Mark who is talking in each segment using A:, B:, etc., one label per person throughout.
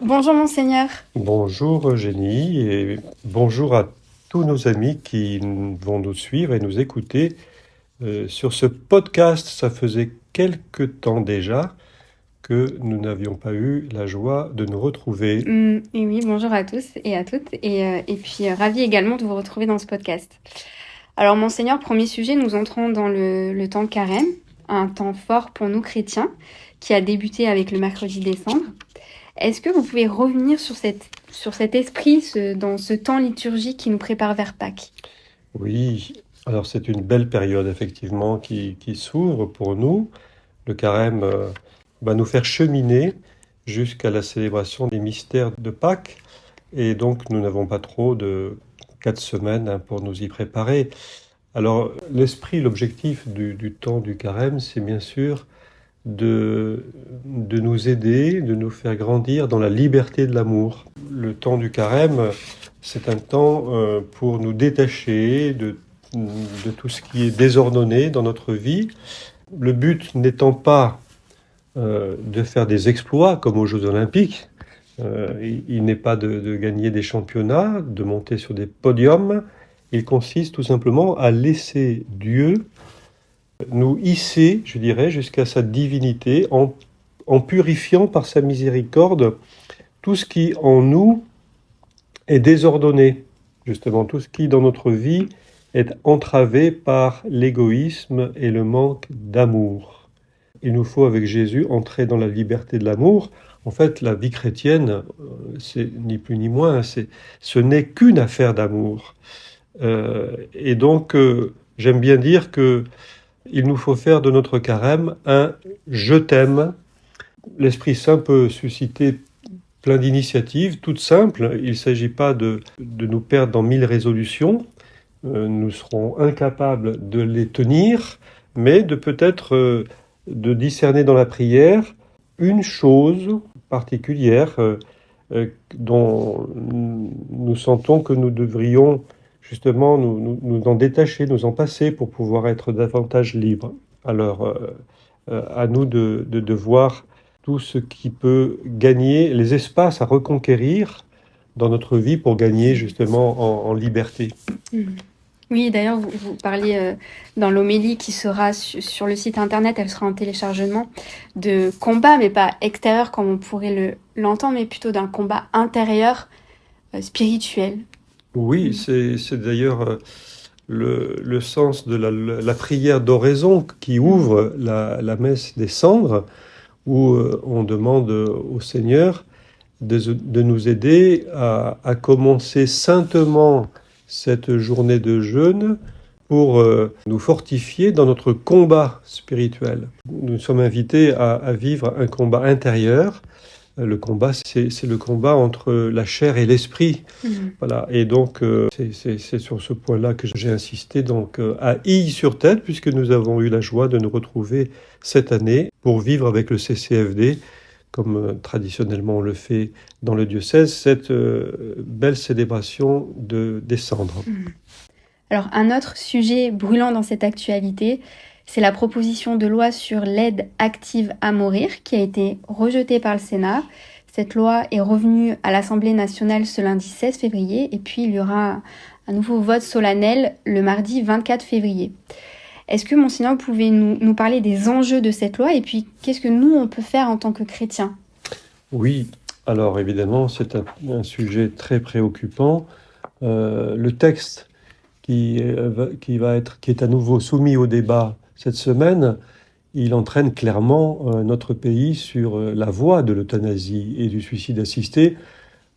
A: Bonjour Monseigneur.
B: Bonjour Eugénie et bonjour à tous nos amis qui vont nous suivre et nous écouter sur ce podcast. Ça faisait quelque temps déjà que nous n'avions pas eu la joie de nous retrouver.
A: Et oui, bonjour à tous et à toutes. Et puis, ravi également de vous retrouver dans ce podcast. Alors Monseigneur, premier sujet, nous entrons dans le temps de carême, un temps fort pour nous chrétiens, qui a débuté avec le mercredi des Cendres. Est-ce que vous pouvez revenir sur cet esprit, dans ce temps liturgique qui nous prépare vers Pâques?
B: Oui, alors c'est une belle période effectivement qui s'ouvre pour nous. Le carême va nous faire cheminer jusqu'à la célébration des mystères de Pâques. Et donc nous n'avons pas trop de 4 semaines pour nous y préparer. Alors l'esprit, l'objectif du temps du carême, c'est bien sûr de nous aider, de nous faire grandir dans la liberté de l'amour. Le temps du carême, c'est un temps pour nous détacher de tout ce qui est désordonné dans notre vie. Le but n'étant pas de faire des exploits comme aux Jeux Olympiques. Il n'est pas de gagner des championnats, de monter sur des podiums. Il consiste tout simplement à laisser Dieu nous hisser, je dirais, jusqu'à sa divinité en purifiant par sa miséricorde tout ce qui en nous est désordonné, justement tout ce qui dans notre vie est entravé par l'égoïsme et le manque d'amour. Il nous faut avec Jésus entrer dans la liberté de l'amour. En fait, la vie chrétienne, c'est ni plus ni moins, ce n'est qu'une affaire d'amour. Et donc, j'aime bien dire que il nous faut faire de notre carême un « je t'aime ». L'Esprit Saint peut susciter plein d'initiatives, toutes simples. Il ne s'agit pas de nous perdre dans 1000 résolutions. Nous serons incapables de les tenir, mais de peut-être de discerner dans la prière une chose particulière dont nous sentons que nous devrions justement nous en détacher, nous en passer pour pouvoir être davantage libres. Alors, à nous de voir tout ce qui peut gagner, les espaces à reconquérir dans notre vie pour gagner justement en liberté.
A: Oui, d'ailleurs, vous parliez dans l'homélie qui sera sur le site internet, elle sera en téléchargement, de combat, mais pas extérieur comme on pourrait l'entendre, mais plutôt d'un combat intérieur, spirituel.
B: Oui, c'est d'ailleurs le sens de la prière d'oraison qui ouvre la messe des cendres, où on demande au Seigneur de nous aider à commencer saintement cette journée de jeûne pour nous fortifier dans notre combat spirituel. Nous sommes invités à vivre un combat intérieur. Le combat, c'est le combat entre la chair et l'esprit. Voilà. Et donc, c'est sur ce point-là que j'ai insisté, donc, à Ille-sur-Tête, puisque nous avons eu la joie de nous retrouver cette année pour vivre avec le CCFD, comme traditionnellement on le fait dans le diocèse, cette belle célébration des cendres.
A: Alors, un autre sujet brûlant dans cette actualité, c'est la proposition de loi sur l'aide active à mourir qui a été rejetée par le Sénat. Cette loi est revenue à l'Assemblée nationale ce lundi 16 février et puis il y aura un nouveau vote solennel le mardi 24 février. Est-ce que, Monseigneur, vous pouvez nous parler des enjeux de cette loi et puis qu'est-ce que nous, on peut faire en tant que chrétiens?
B: Oui, alors évidemment, c'est un sujet très préoccupant. Le texte qui est à nouveau soumis au débat cette semaine, il entraîne clairement notre pays sur la voie de l'euthanasie et du suicide assisté,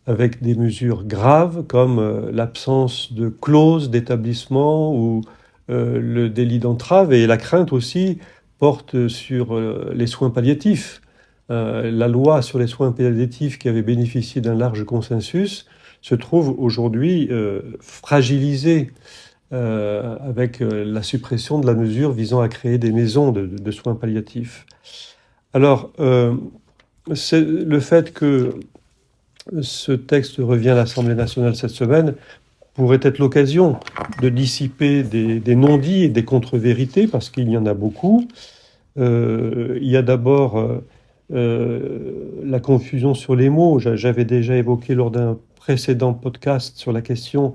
B: avec des mesures graves comme l'absence de clause d'établissement ou le délit d'entrave, et la crainte aussi porte sur les soins palliatifs. La loi sur les soins palliatifs qui avait bénéficié d'un large consensus se trouve aujourd'hui fragilisée avec la suppression de la mesure visant à créer des maisons de soins palliatifs. Alors, c'est le fait que ce texte revient à l'Assemblée nationale cette semaine pourrait être l'occasion de dissiper des non-dits et des contre-vérités, parce qu'il y en a beaucoup. Il y a d'abord la confusion sur les mots. J'avais déjà évoqué lors d'un précédent podcast sur la question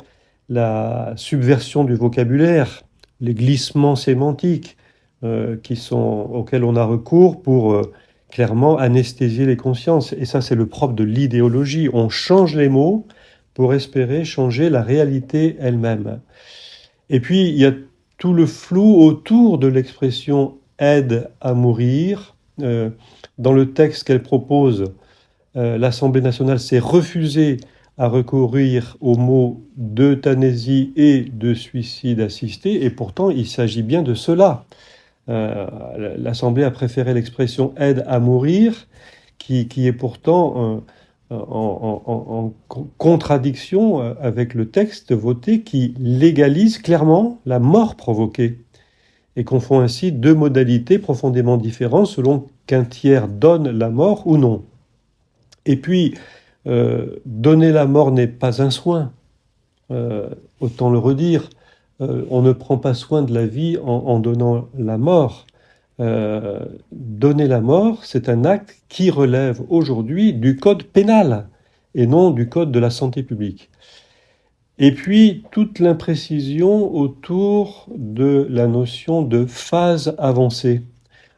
B: la subversion du vocabulaire, les glissements sémantiques auxquels on a recours pour clairement anesthésier les consciences. Et ça, c'est le propre de l'idéologie. On change les mots pour espérer changer la réalité elle-même. Et puis, il y a tout le flou autour de l'expression « aide à mourir ». Dans le texte qu'elle propose, l'Assemblée nationale s'est refusée à recourir aux mots d'euthanasie et de suicide assisté, et pourtant il s'agit bien de cela. L'Assemblée a préféré l'expression « aide à mourir », qui est pourtant en contradiction avec le texte voté qui légalise clairement la mort provoquée et confond ainsi deux modalités profondément différentes selon qu'un tiers donne la mort ou non. Et puis, donner la mort n'est pas un soin, autant le redire. On ne prend pas soin de la vie en donnant la mort. Donner la mort, c'est un acte qui relève aujourd'hui du code pénal et non du code de la santé publique. Et puis, toute l'imprécision autour de la notion de phase avancée.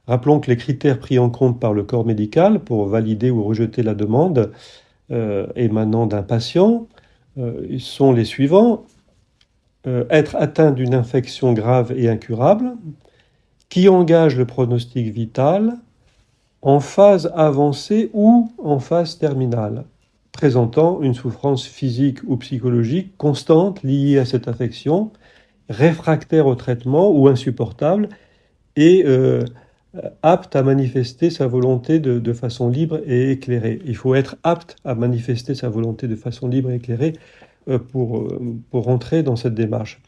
B: Rappelons que les critères pris en compte par le corps médical pour valider ou rejeter la demande émanant d'un patient sont les suivants. Être atteint d'une infection grave et incurable, qui engage le pronostic vital, en phase avancée ou en phase terminale, présentant une souffrance physique ou psychologique constante liée à cette affection, réfractaire au traitement ou insupportable, et apte à manifester sa volonté de façon libre et éclairée. Il faut être apte à manifester sa volonté de façon libre et éclairée pour rentrer dans cette démarche.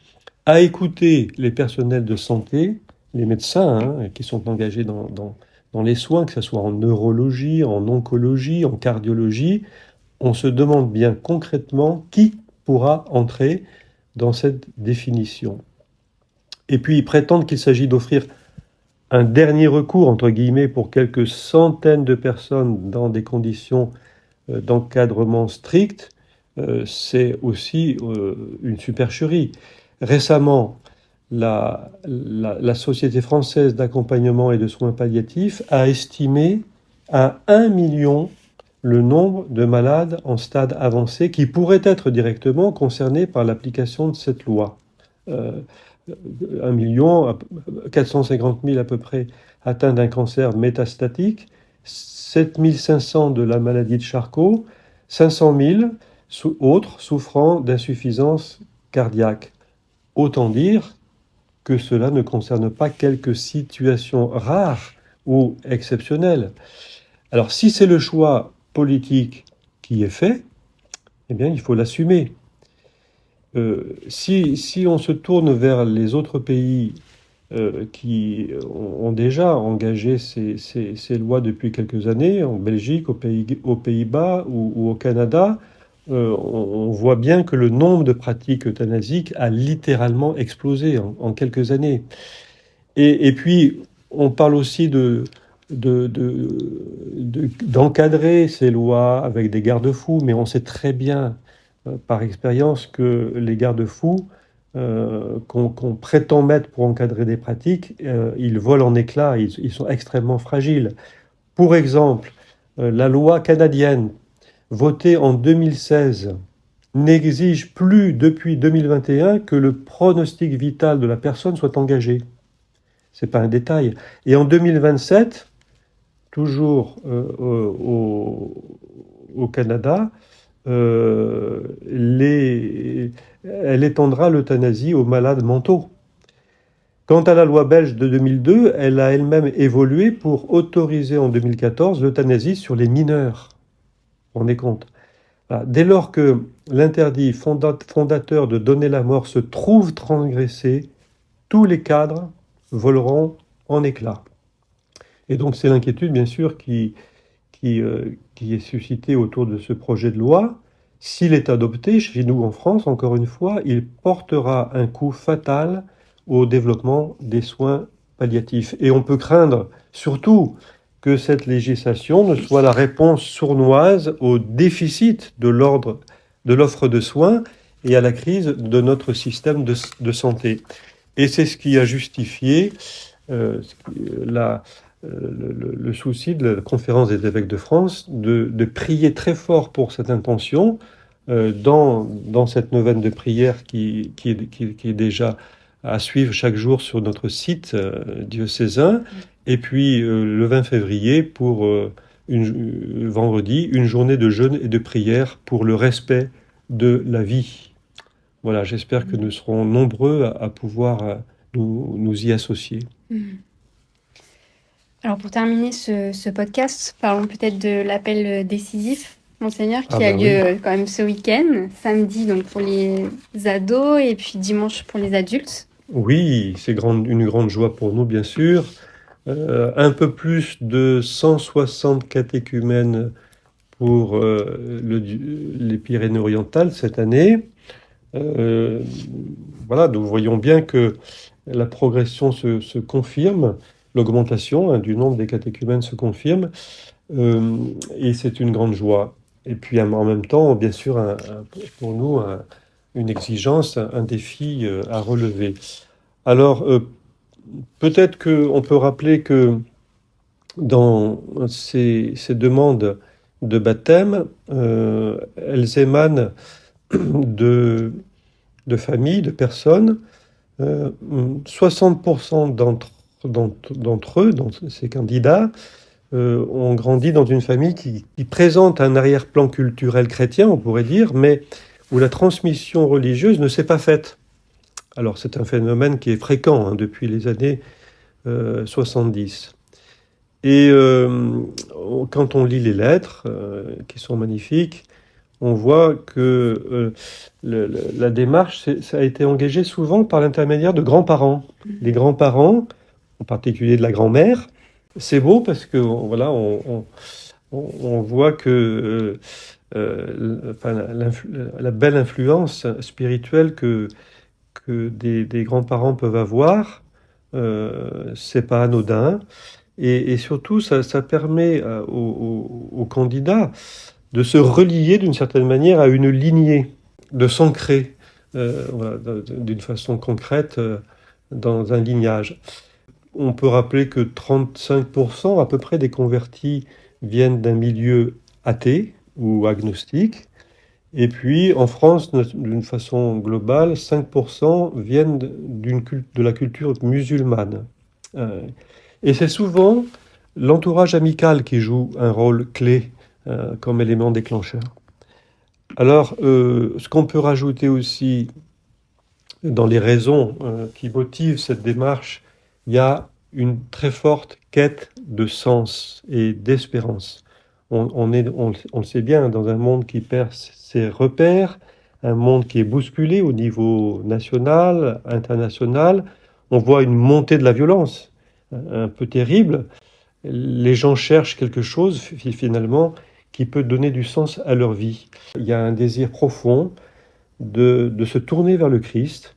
B: À écouter les personnels de santé, les médecins qui sont engagés dans les soins, que ce soit en neurologie, en oncologie, en cardiologie, on se demande bien concrètement qui pourra entrer dans cette définition. Et puis ils prétendent qu'il s'agit d'offrir un dernier recours, entre guillemets, pour quelques centaines de personnes dans des conditions d'encadrement strict. C'est aussi une supercherie. Récemment, la Société française d'accompagnement et de soins palliatifs a estimé à 1 million le nombre de malades en stade avancé qui pourraient être directement concernés par l'application de cette loi. 1 million, 450 000 à peu près atteints d'un cancer métastatique, 7 500 de la maladie de Charcot, 500 000 autres souffrant d'insuffisance cardiaque. Autant dire que cela ne concerne pas quelques situations rares ou exceptionnelles. Alors si c'est le choix politique qui est fait, eh bien il faut l'assumer. Si on se tourne vers les autres pays qui ont déjà engagé ces lois depuis quelques années, en Belgique, aux Pays-Bas ou au Canada, on voit bien que le nombre de pratiques euthanasiques a littéralement explosé en quelques années. Et puis, on parle aussi d'encadrer ces lois avec des garde-fous, mais on sait très bien par expérience que les garde-fous qu'on prétend mettre pour encadrer des pratiques, ils volent en éclats, ils sont extrêmement fragiles. Pour exemple, la loi canadienne votée en 2016 n'exige plus depuis 2021 que le pronostic vital de la personne soit engagé. C'est pas un détail. Et en 2027, toujours au Canada, elle étendra l'euthanasie aux malades mentaux. Quant à la loi belge de 2002, elle a elle-même évolué pour autoriser en 2014 l'euthanasie sur les mineurs. Vous vous rendez compte ? Voilà. Dès lors que l'interdit fondateur de donner la mort se trouve transgressé, tous les cadres voleront en éclats. Et donc c'est l'inquiétude, bien sûr, qui est suscité autour de ce projet de loi. S'il est adopté chez nous en France, encore une fois, il portera un coup fatal au développement des soins palliatifs. Et on peut craindre surtout que cette législation ne soit la réponse sournoise au déficit de l'offre de soins et à la crise de notre système de santé. Et c'est ce qui a justifié le souci de la Conférence des évêques de France de prier très fort pour cette intention dans cette neuvaine de prière qui est déjà à suivre chaque jour sur notre site diocésain. Et puis le 20 février pour vendredi, une journée de jeûne et de prière pour le respect de la vie. Voilà, j'espère que nous serons nombreux à pouvoir nous y associer.
A: Alors pour terminer ce podcast, parlons peut-être de l'appel décisif, Monseigneur, qui a lieu quand même ce week-end, samedi donc pour les ados et puis dimanche pour les adultes.
B: Oui, c'est une grande joie pour nous, bien sûr. Un peu plus de 160 catéchumènes pour les Pyrénées-Orientales cette année. Voilà, nous voyons bien que la progression se confirme, l'augmentation du nombre des catéchumènes se confirme, et c'est une grande joie. Et puis en même temps, bien sûr, pour nous, une exigence, un défi à relever. Alors, peut-être qu'on peut rappeler que dans ces demandes de baptême, elles émanent de familles, de personnes. 60% d'entre eux, ces candidats, ont grandi dans une famille qui présente un arrière-plan culturel chrétien, on pourrait dire, mais où la transmission religieuse ne s'est pas faite. Alors c'est un phénomène qui est fréquent depuis les années 70. Et quand on lit les lettres, qui sont magnifiques, on voit que la démarche, ça a été engagé souvent par l'intermédiaire de grands-parents. Les grands-parents, en particulier de la grand-mère, c'est beau parce que voilà, on voit que la belle influence spirituelle que des grands-parents peuvent avoir, c'est pas anodin. Et surtout, ça permet aux candidats de se relier d'une certaine manière à une lignée, de s'ancrer voilà, d'une façon concrète dans un lignage. On peut rappeler que 35% à peu près des convertis viennent d'un milieu athée ou agnostique. Et puis en France, d'une façon globale, 5% viennent de la culture musulmane. Et c'est souvent l'entourage amical qui joue un rôle clé comme élément déclencheur. Alors, ce qu'on peut rajouter aussi dans les raisons qui motivent cette démarche, il y a une très forte quête de sens et d'espérance. On le sait bien, dans un monde qui perd ses repères, un monde qui est bousculé au niveau national, international, on voit une montée de la violence un peu terrible. Les gens cherchent quelque chose, finalement, qui peut donner du sens à leur vie. Il y a un désir profond de se tourner vers le Christ.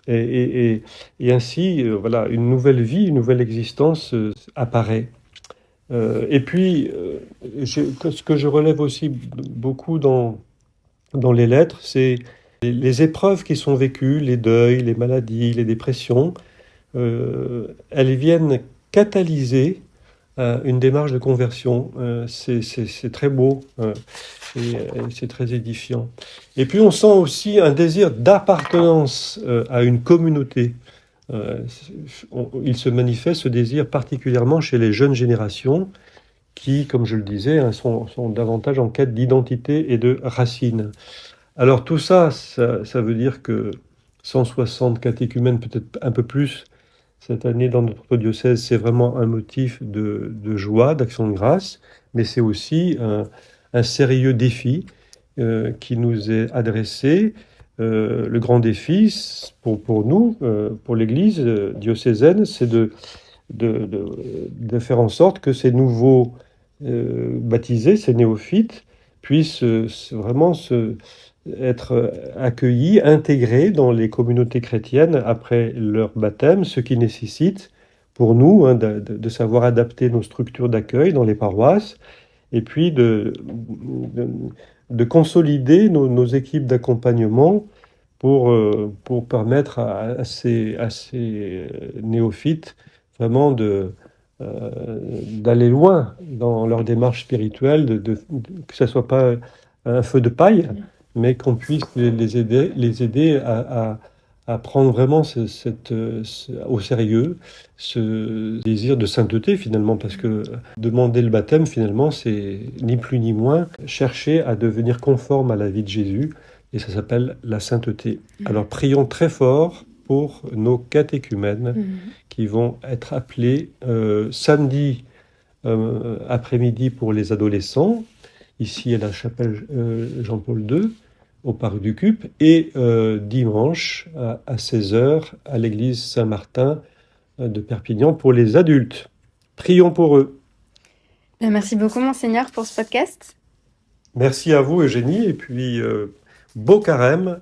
B: Et ainsi, voilà, une nouvelle vie, une nouvelle existence apparaît. Et puis, ce que je relève aussi beaucoup dans les lettres, c'est les épreuves qui sont vécues, les deuils, les maladies, les dépressions. Elles viennent catalyser une démarche de conversion. C'est très beau et c'est très édifiant. Et puis on sent aussi un désir d'appartenance à une communauté. Il se manifeste ce désir particulièrement chez les jeunes générations qui, comme je le disais, sont davantage en quête d'identité et de racines. Alors tout ça veut dire que 160 catéchumènes, peut-être un peu plus, cette année dans notre diocèse, c'est vraiment un motif de joie, d'action de grâce, mais c'est aussi un sérieux défi qui nous est adressé. Le grand défi pour nous, pour l'Église diocésaine, c'est de faire en sorte que ces nouveaux baptisés, ces néophytes, puissent vraiment être accueillis, intégrés dans les communautés chrétiennes après leur baptême, ce qui nécessite pour nous, hein, de savoir adapter nos structures d'accueil dans les paroisses, et puis de consolider nos équipes d'accompagnement pour permettre à ces néophytes vraiment d'aller loin dans leur démarche spirituelle, que ça ne soit pas un feu de paille, mais qu'on puisse les aider à prendre vraiment au sérieux ce désir de sainteté finalement, parce que demander le baptême finalement, c'est ni plus ni moins chercher à devenir conforme à la vie de Jésus, et ça s'appelle la sainteté. Alors prions très fort pour nos catéchumènes qui vont être appelés samedi après-midi pour les adolescents, ici à la chapelle Jean-Paul II, au parc du Cup, et dimanche à 16h à l'église Saint-Martin de Perpignan pour les adultes. Prions pour eux.
A: Merci beaucoup, Monseigneur, pour ce podcast.
B: Merci à vous, Eugénie, et puis beau carême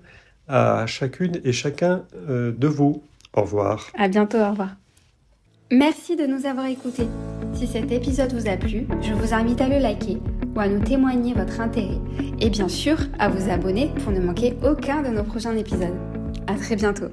B: à chacune et chacun de vous. Au revoir.
A: À bientôt, au revoir. Merci de nous avoir écoutés. Si cet épisode vous a plu, je vous invite à le liker ou à nous témoigner votre intérêt. Et bien sûr, à vous abonner pour ne manquer aucun de nos prochains épisodes. À très bientôt.